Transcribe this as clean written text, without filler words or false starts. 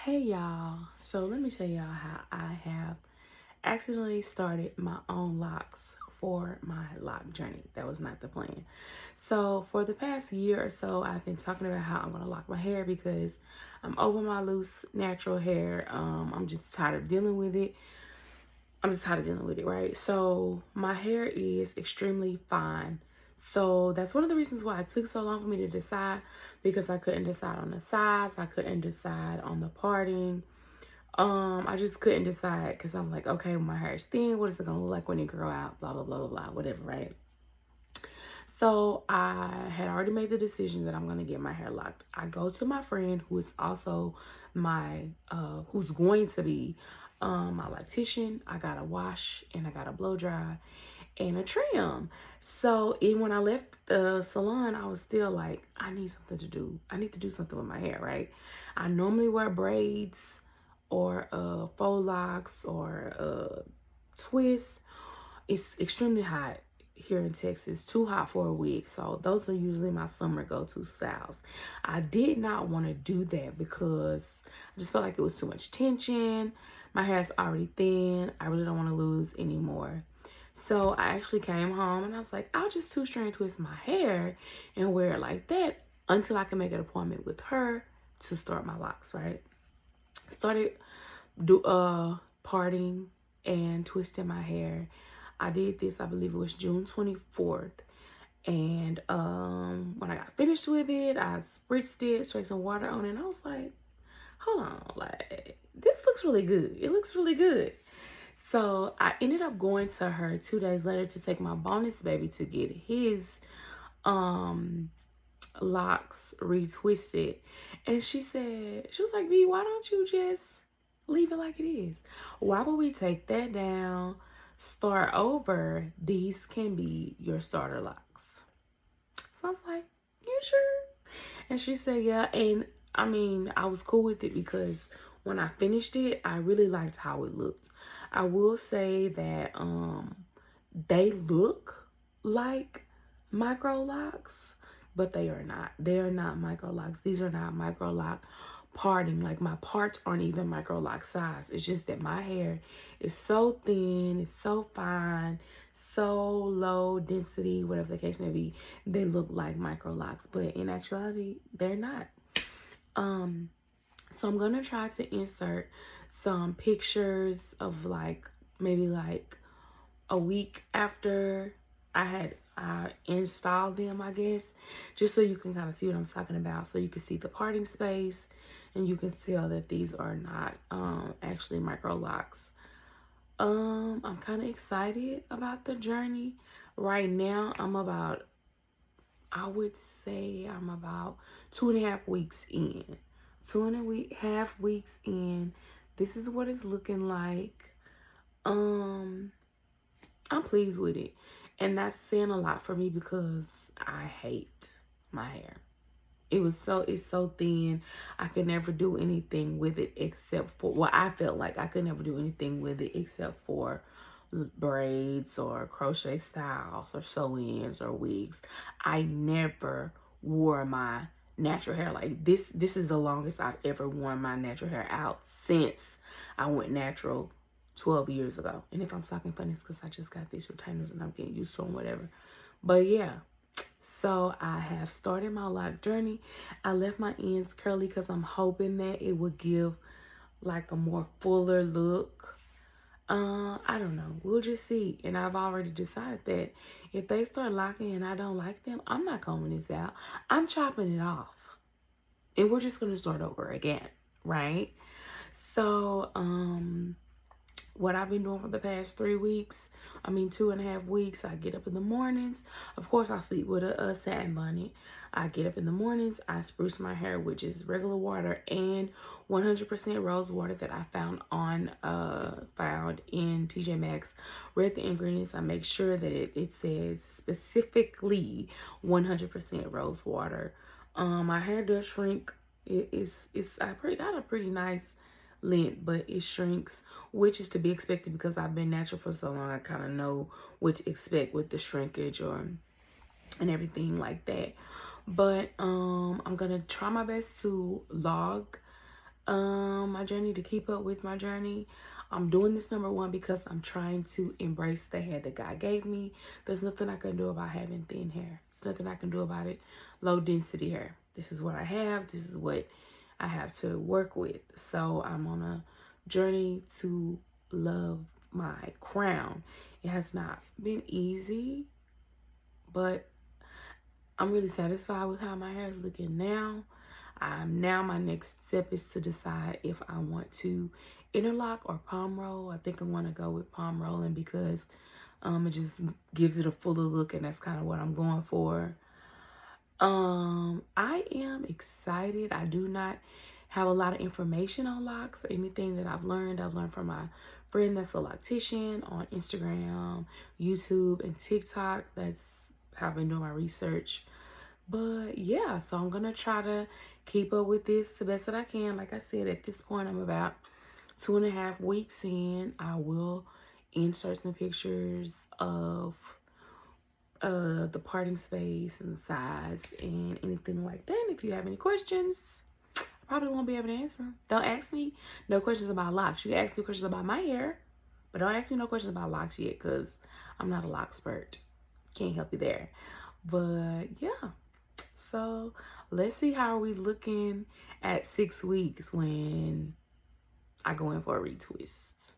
Hey y'all, so let me tell y'all how I have accidentally started my own locks for my lock journey. That was not the plan. So for the past year or so, I've been talking about how I'm gonna lock my hair because I'm over my loose natural hair. I'm just tired of dealing with it. Right? So my hair is extremely fine. So that's one of the reasons why it took so long for me to decide, because I couldn't decide on the size, I couldn't decide on the parting. I just couldn't decide because I'm like, okay, my hair is thin. What is it gonna look like when it grow out? Blah blah blah blah blah. Whatever, right? So I had already made the decision that I'm gonna get my hair locked. I go to my friend who is also my who's going to be my loctician. I got a wash and I got a blow dry and a trim. So even when I left the salon, I was still like, I need something to do. I need to do something with my hair, right? I normally wear braids or faux locks or twists. It's extremely hot here in Texas, too hot for a wig. So those are usually my summer go-to styles. I did not want to do that because I just felt like it was too much tension. My hair is already thin. I really don't want to lose anymore. So I actually came home and I was like, I'll just two-strand twist my hair and wear it like that until I can make an appointment with her to start my locks, right? Started parting and twisting my hair. I did this, I believe it was June 24th. And when I got finished with it, I spritzed it, sprayed some water on it, and I was like, hold on, like, this looks really good. It looks really good. So I ended up going to her 2 days later to take my bonus baby to get his locks retwisted. And she was like, V, why don't you just leave it like it is? Why would we take that down, start over? These can be your starter locks. So I was like, you sure? And she said, yeah. And I mean, I was cool with it because when I finished it, I really liked how it looked. I will say that they look like micro locks, but they are not. They are not micro locks. These are not micro lock parting. Like, my parts aren't even micro lock size. It's just that my hair is so thin, it's so fine, so low density, whatever the case may be. They look like micro locks, but in actuality, they're not. So I'm gonna try to insert some pictures of maybe a week after I installed them, I guess, just so you can kind of see what I'm talking about. So you can see the parting space and you can tell that these are not actually micro locks. I'm kind of excited about the journey. Right now, I would say I'm about 2.5 weeks in. 2.5 weeks in. This is what it's looking like. I'm pleased with it. And that's saying a lot for me because I hate my hair. It's so thin. I could never do anything with it except for, well, I felt like I could never do anything with it except for braids or crochet styles or sew-ins or wigs. I never wore my natural hair like this. This is the longest I've ever worn my natural hair out since I went natural 12 years ago. And if I'm talking funny, it's because I just got these retainers and I'm getting used to them, whatever. But yeah, so I have started my lock journey. I left my ends curly because I'm hoping that it would give like a more fuller look. I don't know. We'll just see. And I've already decided that if they start locking and I don't like them, I'm not combing this out. I'm chopping it off. And we're just going to start over again, right? So, what I've been doing for the past 2.5 weeks, I get up in the mornings. Of course, I sleep with a satin bonnet. I get up in the mornings, I spruce my hair, which is regular water and 100% rose water that I found in TJ Maxx. Read the ingredients. I make sure that it says specifically 100% rose water. My hair does shrink. I got a pretty nice length, but it shrinks, which is to be expected because I've been natural for so long. I kind of know what to expect with the shrinkage and everything like that. But I'm gonna try my best to log My journey, to keep up with my journey. I'm doing this, number one, because I'm trying to embrace the hair that God gave me. There's nothing I can do about having thin hair. There's nothing I can do about it. Low density hair. This is what I have. This is what I have to work with. So I'm on a journey to love my crown. It has not been easy, but I'm really satisfied with how my hair is looking now. Now my next step is to decide if I want to interlock or palm roll. I think I want to go with palm rolling because it just gives it a fuller look, and that's kind of what I'm going for. I am excited. I do not have a lot of information on locks. Anything that I've learned from my friend that's a loctician on Instagram, YouTube, and TikTok. That's how I've been doing my research. But yeah, so I'm gonna try to keep up with this the best that I can. Like I said, at this point, I'm about 2.5 weeks in. I will insert some pictures of the parting space and the size and anything like that. And if you have any questions, I probably won't be able to answer them. Don't ask me no questions about locks. You can ask me questions about my hair, but don't ask me no questions about locks yet, because I'm not a lock expert. Can't help you there. But yeah. So let's see how are we looking at 6 weeks when I go in for a retwist.